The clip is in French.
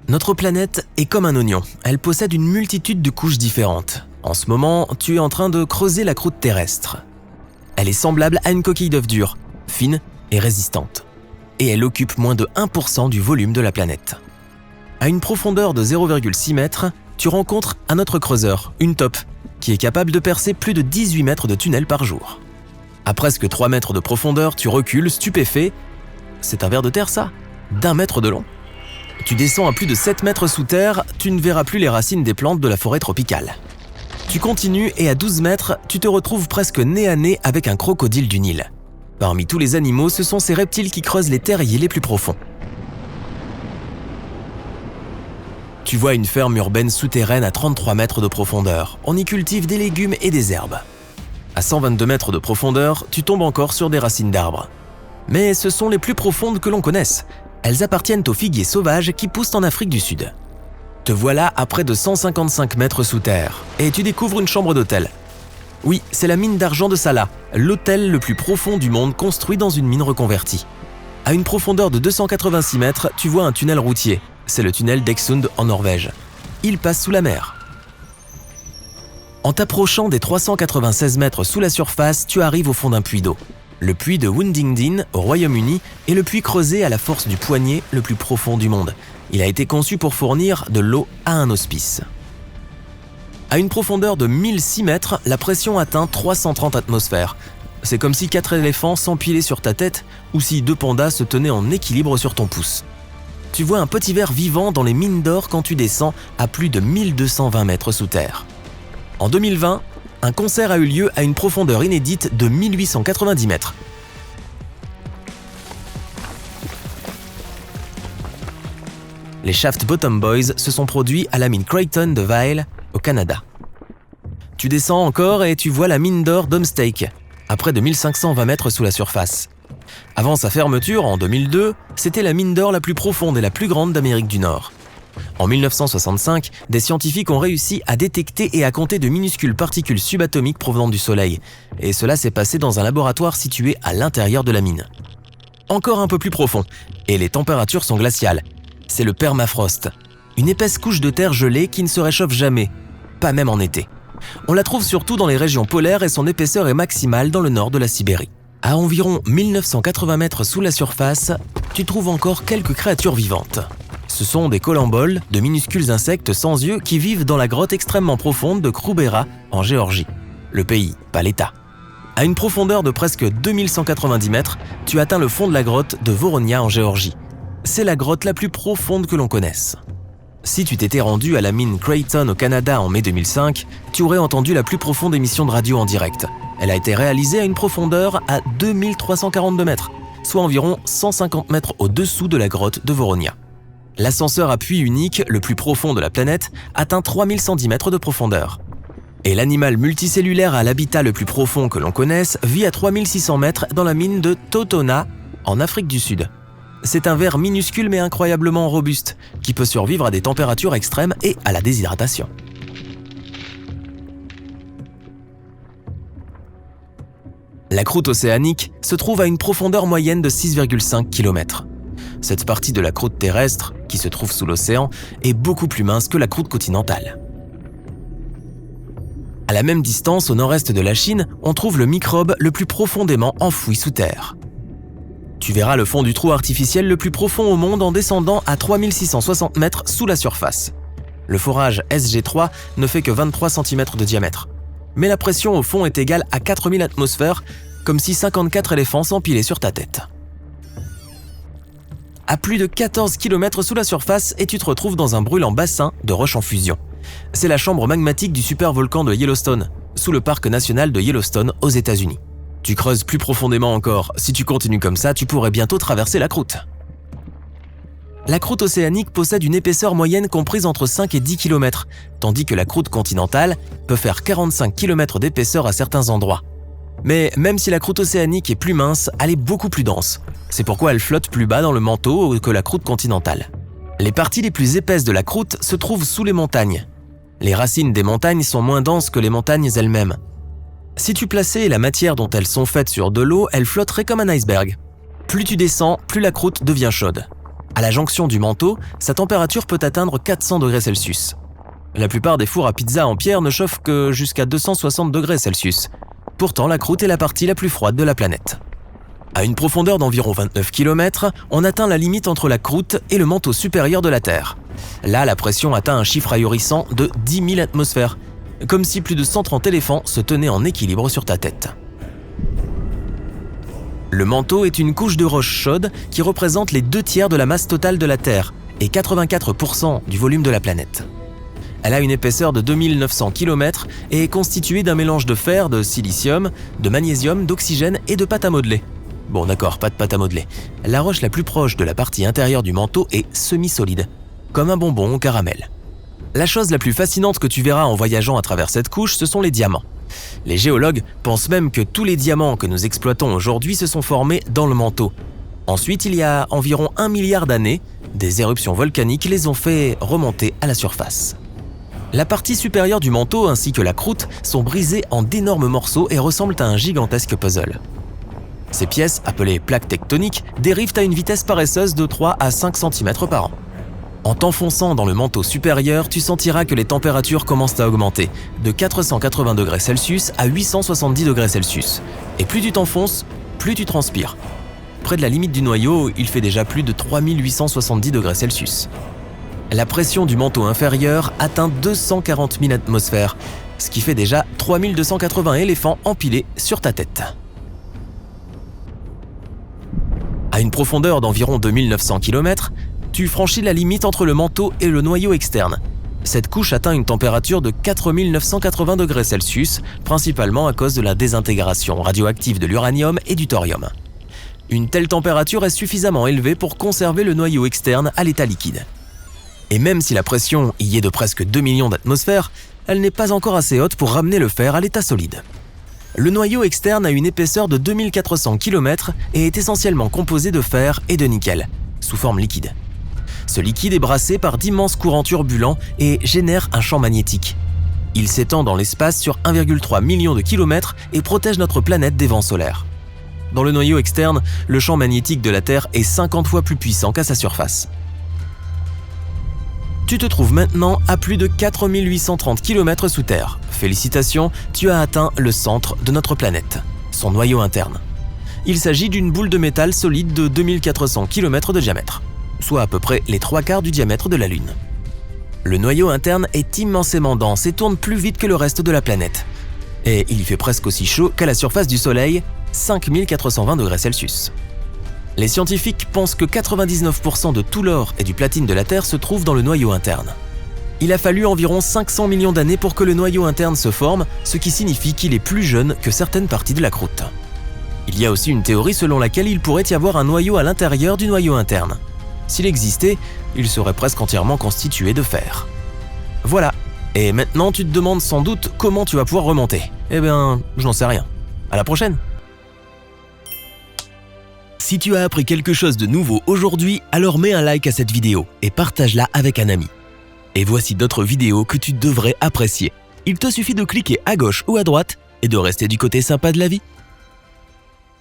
Notre planète est comme un oignon, elle possède une multitude de couches différentes. En ce moment, tu es en train de creuser la croûte terrestre. Elle est semblable à une coquille d'œuf dure, fine et résistante. Et elle occupe moins de 1% du volume de la planète. À une profondeur de 0,6 mètres, tu rencontres un autre creuseur, une taupe, qui est capable de percer plus de 18 mètres de tunnel par jour. À presque 3 mètres de profondeur, tu recules, stupéfait. C'est un ver de terre, ça? D'1 mètre de long. Tu descends à plus de 7 mètres sous terre, tu ne verras plus les racines des plantes de la forêt tropicale. Tu continues et à 12 mètres, tu te retrouves presque nez à nez avec un crocodile du Nil. Parmi tous les animaux, ce sont ces reptiles qui creusent les terriers les plus profonds. Tu vois une ferme urbaine souterraine à 33 mètres de profondeur. On y cultive des légumes et des herbes. À 122 mètres de profondeur, tu tombes encore sur des racines d'arbres. Mais ce sont les plus profondes que l'on connaisse. Elles appartiennent aux figuiers sauvages qui poussent en Afrique du Sud. Te voilà à près de 155 mètres sous terre et tu découvres une chambre d'hôtel. Oui, c'est la mine d'argent de Sala, l'hôtel le plus profond du monde construit dans une mine reconvertie. À une profondeur de 286 mètres, tu vois un tunnel routier. C'est le tunnel d'Exund en Norvège. Il passe sous la mer. En t'approchant des 396 mètres sous la surface, tu arrives au fond d'un puits d'eau. Le puits de Woodingdean au Royaume-Uni est le puits creusé à la force du poignet le plus profond du monde. Il a été conçu pour fournir de l'eau à un hospice. À une profondeur de 1006 mètres, la pression atteint 330 atmosphères. C'est comme si 4 éléphants s'empilaient sur ta tête ou si 2 pandas se tenaient en équilibre sur ton pouce. Tu vois un petit ver vivant dans les mines d'or quand tu descends à plus de 1220 mètres sous terre. En 2020, un concert a eu lieu à une profondeur inédite de 1890 mètres. Les Shaft Bottom Boys se sont produits à la mine Creighton de Vail, au Canada. Tu descends encore et tu vois la mine d'or d'Homestake, à près de 1520 mètres sous la surface. Avant sa fermeture, en 2002, c'était la mine d'or la plus profonde et la plus grande d'Amérique du Nord. En 1965, des scientifiques ont réussi à détecter et à compter de minuscules particules subatomiques provenant du Soleil, et cela s'est passé dans un laboratoire situé à l'intérieur de la mine. Encore un peu plus profond, et les températures sont glaciales. C'est le permafrost, une épaisse couche de terre gelée qui ne se réchauffe jamais, pas même en été. On la trouve surtout dans les régions polaires et son épaisseur est maximale dans le nord de la Sibérie. À environ 1980 mètres sous la surface, tu trouves encore quelques créatures vivantes. Ce sont des colamboles, de minuscules insectes sans yeux qui vivent dans la grotte extrêmement profonde de Krubera en Géorgie. Le pays, pas l'État. À une profondeur de presque 2190 mètres, tu atteins le fond de la grotte de Voronia en Géorgie. C'est la grotte la plus profonde que l'on connaisse. Si tu t'étais rendu à la mine Creighton au Canada en mai 2005, tu aurais entendu la plus profonde émission de radio en direct. Elle a été réalisée à une profondeur à 2342 mètres, soit environ 150 mètres au-dessous de la grotte de Voronia. L'ascenseur à puits unique, le plus profond de la planète, atteint 3110 mètres de profondeur. Et l'animal multicellulaire à l'habitat le plus profond que l'on connaisse vit à 3600 mètres dans la mine de Totona, en Afrique du Sud. C'est un ver minuscule mais incroyablement robuste, qui peut survivre à des températures extrêmes et à la déshydratation. La croûte océanique se trouve à une profondeur moyenne de 6,5 km. Cette partie de la croûte terrestre, qui se trouve sous l'océan, est beaucoup plus mince que la croûte continentale. À la même distance, au nord-est de la Chine, on trouve le microbe le plus profondément enfoui sous terre. Tu verras le fond du trou artificiel le plus profond au monde en descendant à 3660 mètres sous la surface. Le forage SG3 ne fait que 23 cm de diamètre. Mais la pression au fond est égale à 4000 atmosphères, comme si 54 éléphants s'empilaient sur ta tête. À plus de 14 km sous la surface et tu te retrouves dans un brûlant bassin de roches en fusion. C'est la chambre magmatique du supervolcan de Yellowstone, sous le parc national de Yellowstone aux États-Unis. Tu creuses plus profondément encore. Si tu continues comme ça, tu pourrais bientôt traverser la croûte. La croûte océanique possède une épaisseur moyenne comprise entre 5 et 10 km, tandis que la croûte continentale peut faire 45 km d'épaisseur à certains endroits. Mais même si la croûte océanique est plus mince, elle est beaucoup plus dense. C'est pourquoi elle flotte plus bas dans le manteau que la croûte continentale. Les parties les plus épaisses de la croûte se trouvent sous les montagnes. Les racines des montagnes sont moins denses que les montagnes elles-mêmes. Si tu plaçais la matière dont elles sont faites sur de l'eau, elle flotterait comme un iceberg. Plus tu descends, plus la croûte devient chaude. À la jonction du manteau, sa température peut atteindre 400 degrés Celsius. La plupart des fours à pizza en pierre ne chauffent que jusqu'à 260 degrés Celsius. Pourtant, la croûte est la partie la plus froide de la planète. À une profondeur d'environ 29 km, on atteint la limite entre la croûte et le manteau supérieur de la Terre. Là, la pression atteint un chiffre ahurissant de 10 000 atmosphères, comme si plus de 130 éléphants se tenaient en équilibre sur ta tête. Le manteau est une couche de roche chaude qui représente les 2/3 de la masse totale de la Terre et 84% du volume de la planète. Elle a une épaisseur de 2900 km et est constituée d'un mélange de fer, de silicium, de magnésium, d'oxygène et de pâte à modeler. Bon d'accord, pas de pâte à modeler. La roche la plus proche de la partie intérieure du manteau est semi-solide, comme un bonbon au caramel. La chose la plus fascinante que tu verras en voyageant à travers cette couche, ce sont les diamants. Les géologues pensent même que tous les diamants que nous exploitons aujourd'hui se sont formés dans le manteau. Ensuite, il y a environ 1 milliard d'années, des éruptions volcaniques les ont fait remonter à la surface. La partie supérieure du manteau ainsi que la croûte sont brisées en d'énormes morceaux et ressemblent à un gigantesque puzzle. Ces pièces, appelées plaques tectoniques, dérivent à une vitesse paresseuse de 3 à 5 cm par an. En t'enfonçant dans le manteau supérieur, tu sentiras que les températures commencent à augmenter, de 480 degrés Celsius à 870 degrés Celsius. Et plus tu t'enfonces, plus tu transpires. Près de la limite du noyau, il fait déjà plus de 3870 degrés Celsius. La pression du manteau inférieur atteint 240 000 atmosphères, ce qui fait déjà 3280 éléphants empilés sur ta tête. À une profondeur d'environ 2900 km, tu franchis la limite entre le manteau et le noyau externe. Cette couche atteint une température de 4980 degrés Celsius, principalement à cause de la désintégration radioactive de l'uranium et du thorium. Une telle température est suffisamment élevée pour conserver le noyau externe à l'état liquide. Et même si la pression y est de presque 2 millions d'atmosphères, elle n'est pas encore assez haute pour ramener le fer à l'état solide. Le noyau externe a une épaisseur de 2400 km et est essentiellement composé de fer et de nickel, sous forme liquide. Ce liquide est brassé par d'immenses courants turbulents et génère un champ magnétique. Il s'étend dans l'espace sur 1,3 million de kilomètres et protège notre planète des vents solaires. Dans le noyau externe, le champ magnétique de la Terre est 50 fois plus puissant qu'à sa surface. Tu te trouves maintenant à plus de 4830 km sous terre. Félicitations, tu as atteint le centre de notre planète, son noyau interne. Il s'agit d'une boule de métal solide de 2400 km de diamètre, soit à peu près les 3/4 du diamètre de la Lune. Le noyau interne est immensément dense et tourne plus vite que le reste de la planète. Et il y fait presque aussi chaud qu'à la surface du Soleil, 5420 degrés Celsius. Les scientifiques pensent que 99% de tout l'or et du platine de la Terre se trouvent dans le noyau interne. Il a fallu environ 500 millions d'années pour que le noyau interne se forme, ce qui signifie qu'il est plus jeune que certaines parties de la croûte. Il y a aussi une théorie selon laquelle il pourrait y avoir un noyau à l'intérieur du noyau interne. S'il existait, il serait presque entièrement constitué de fer. Voilà, et maintenant tu te demandes sans doute comment tu vas pouvoir remonter. Eh bien, je n'en sais rien. À la prochaine! Si tu as appris quelque chose de nouveau aujourd'hui, alors mets un like à cette vidéo et partage-la avec un ami. Et voici d'autres vidéos que tu devrais apprécier. Il te suffit de cliquer à gauche ou à droite et de rester du côté sympa de la vie.